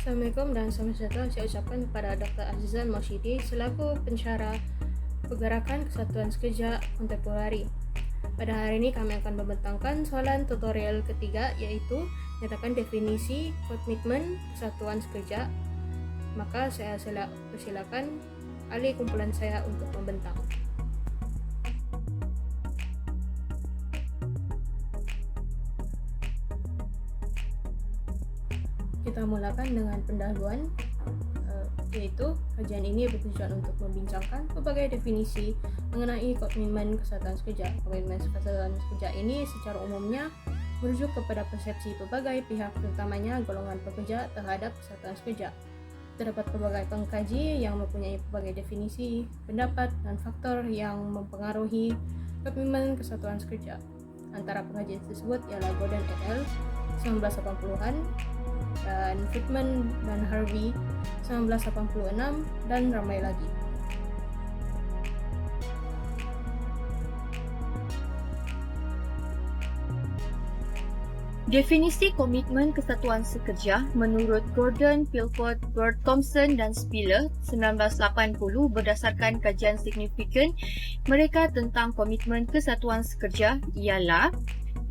Assalamualaikum dan salam sejahtera saya ucapkan kepada Dr. Azizan Mausyidi selaku pensyarah Pergerakan Kesatuan Sekerja Kontemporari. Pada hari ini kami akan membentangkan soalan tutorial ketiga, iaitu nyatakan definisi komitmen kesatuan sekerja. Maka saya persilakan ahli kumpulan saya untuk membentang. Kita mulakan dengan pendahuluan, yaitu kajian ini bertujuan untuk membincangkan berbagai definisi mengenai komitmen kesatuan sekerja. Komitmen kesatuan sekerja ini secara umumnya merujuk kepada persepsi berbagai pihak, terutamanya golongan pekerja terhadap kesatuan sekerja. Terdapat berbagai pengkaji yang mempunyai berbagai definisi, pendapat, dan faktor yang mempengaruhi komitmen kesatuan sekerja. Antara pengkaji tersebut ialah Gordon et al. 1980-an, dan Friedman dan Harvey 1986, dan ramai lagi. Definisi komitmen kesatuan sekerja menurut Gordon, Pilford, Bird, Thompson dan Spiller 1980 berdasarkan kajian signifikan mereka tentang komitmen kesatuan sekerja ialah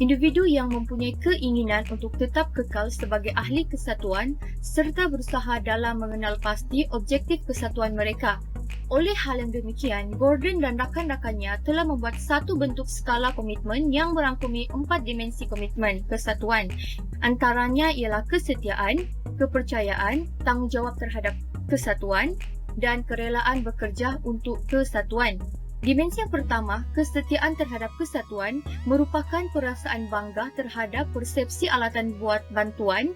individu yang mempunyai keinginan untuk tetap kekal sebagai ahli kesatuan serta berusaha dalam mengenal pasti objektif kesatuan mereka. Oleh hal yang demikian, Gordon dan rakan-rakannya telah membuat satu bentuk skala komitmen yang merangkumi 4 dimensi komitmen kesatuan. Antaranya ialah kesetiaan, kepercayaan, tanggungjawab terhadap kesatuan, dan kerelaan bekerja untuk kesatuan. Dimensi yang pertama, kesetiaan terhadap kesatuan, merupakan perasaan bangga terhadap persepsi alatan buat bantuan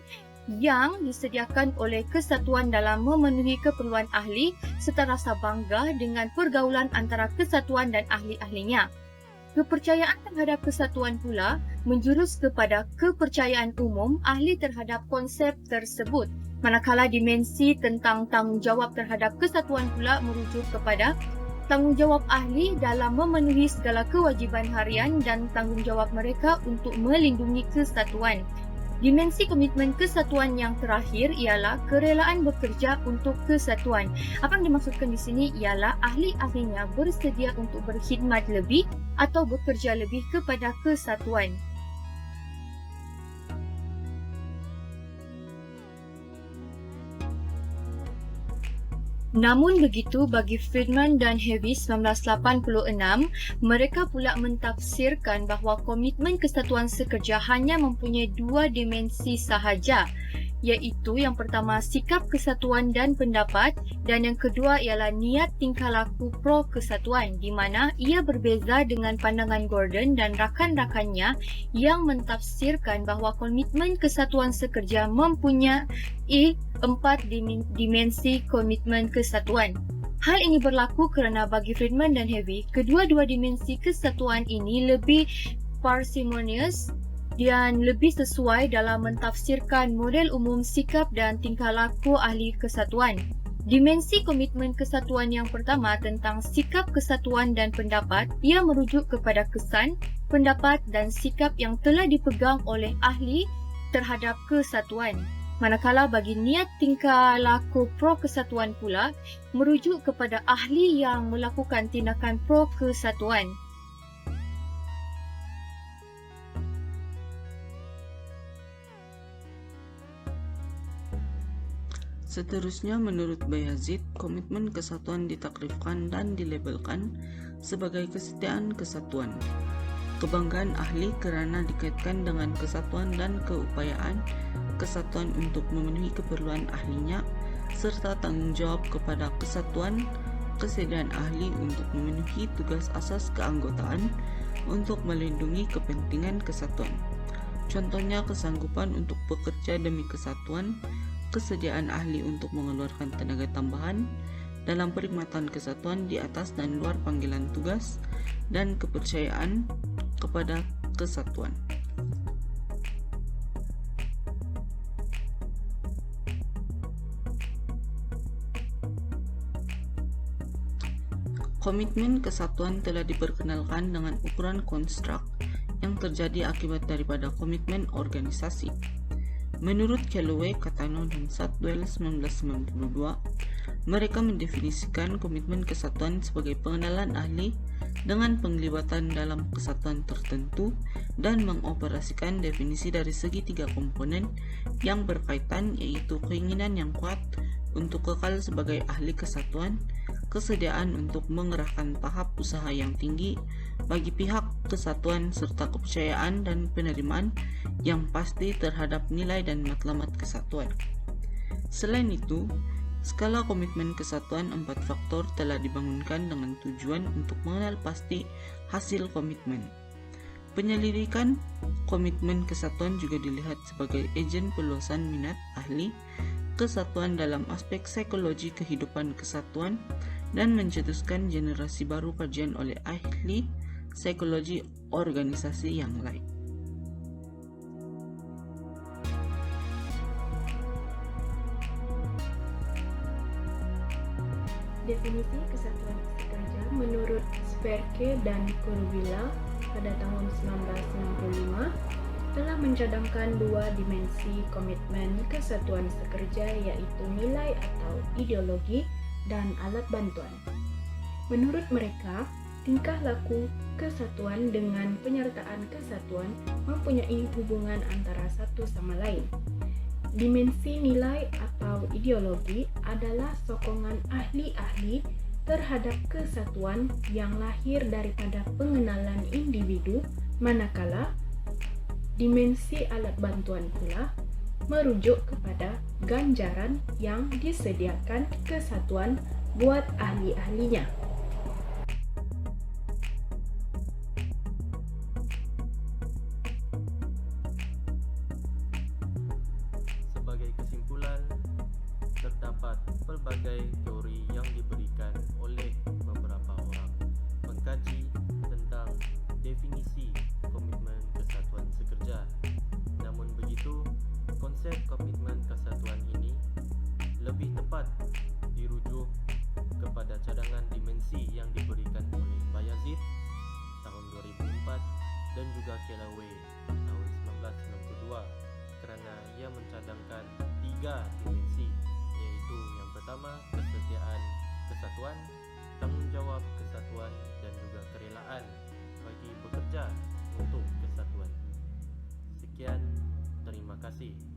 yang disediakan oleh kesatuan dalam memenuhi keperluan ahli serta rasa bangga dengan pergaulan antara kesatuan dan ahli-ahlinya. Kepercayaan terhadap kesatuan pula menjurus kepada kepercayaan umum ahli terhadap konsep tersebut. Manakala dimensi tentang tanggungjawab terhadap kesatuan pula merujuk kepada tanggungjawab ahli dalam memenuhi segala kewajiban harian dan tanggungjawab mereka untuk melindungi kesatuan. Dimensi komitmen kesatuan yang terakhir ialah kerelaan bekerja untuk kesatuan. Apa yang dimaksudkan di sini ialah ahli-ahlinya bersedia untuk berkhidmat lebih atau bekerja lebih kepada kesatuan. Namun begitu, bagi Friedman dan Harvey 1986, mereka pula mentafsirkan bahawa komitmen kesatuan sekerja hanya mempunyai 2 dimensi sahaja, iaitu yang pertama sikap kesatuan dan pendapat, dan yang kedua ialah niat tingkah laku pro kesatuan, di mana ia berbeza dengan pandangan Gordon dan rakan-rakannya yang mentafsirkan bahawa komitmen kesatuan sekerja mempunyai 4 dimensi komitmen kesatuan. Hal ini berlaku kerana bagi Friedman dan Harvey, kedua-dua dimensi kesatuan ini lebih parsimonius dan lebih sesuai dalam mentafsirkan model umum sikap dan tingkah laku ahli kesatuan. Dimensi komitmen kesatuan yang pertama tentang sikap kesatuan dan pendapat, ia merujuk kepada kesan, pendapat dan sikap yang telah dipegang oleh ahli terhadap kesatuan. Manakala bagi niat tingkah laku pro kesatuan pula merujuk kepada ahli yang melakukan tindakan pro kesatuan. Seterusnya, menurut Bayazid, komitmen kesatuan ditakrifkan dan dilabelkan sebagai kesetiaan kesatuan. Kebanggaan ahli kerana dikaitkan dengan kesatuan dan keupayaan kesatuan untuk memenuhi keperluan ahlinya, serta tanggungjawab kepada kesatuan, kesediaan ahli untuk memenuhi tugas asas keanggotaan untuk melindungi kepentingan kesatuan. Contohnya kesanggupan untuk bekerja demi kesatuan, kesediaan ahli untuk mengeluarkan tenaga tambahan dalam perkhidmatan kesatuan di atas dan luar panggilan tugas, dan kepercayaan kepada kesatuan. Komitmen kesatuan telah diperkenalkan dengan ukuran konstruk yang terjadi akibat daripada komitmen organisasi. Menurut Calloway, Catano, dan Sadwell 1992, mereka mendefinisikan komitmen kesatuan sebagai pengenalan ahli dengan penglibatan dalam kesatuan tertentu dan mengoperasikan definisi dari segi tiga komponen yang berkaitan, yaitu keinginan yang kuat untuk kekal sebagai ahli kesatuan, kesediaan untuk mengerahkan tahap usaha yang tinggi bagi pihak kesatuan, serta kepercayaan dan penerimaan yang pasti terhadap nilai dan matlamat kesatuan. Selain itu, skala komitmen kesatuan 4 faktor telah dibangunkan dengan tujuan untuk mengenal pasti hasil komitmen. Penyelidikan komitmen kesatuan juga dilihat sebagai agen peluasan minat ahli kesatuan dalam aspek psikologi kehidupan kesatuan dan mencetuskan generasi baru kajian oleh ahli psikologi organisasi yang lain. Definisi kesatuan kerja menurut Sperke dan Kurvilla pada tahun 1965 telah mencadangkan dua dimensi komitmen kesatuan sekerja, yaitu nilai atau ideologi dan alat bantuan. Menurut mereka, tingkah laku kesatuan dengan penyertaan kesatuan mempunyai hubungan antara satu sama lain. Dimensi nilai atau ideologi adalah sokongan ahli-ahli terhadap kesatuan yang lahir daripada pengenalan individu, manakala dimensi alat bantuan pula merujuk kepada ganjaran yang disediakan kesatuan buat ahli-ahlinya. Sebagai kesimpulan, terdapat pelbagai teori yang diberikan oleh beberapa orang mengkaji tentang definisi komitmen kesatuan sekerja. Namun begitu, konsep komitmen kesatuan ini lebih tepat dirujuk kepada cadangan dimensi yang diberikan oleh Bayazid tahun 2004 dan juga Calloway tahun 1992, kerana ia mencadangkan tiga dimensi, yaitu yang pertama kesetiaan kesatuan, tanggungjawab kesatuan, dan juga kerelaan bagi bekerja untuk kesatuan. Sekian, terima kasih.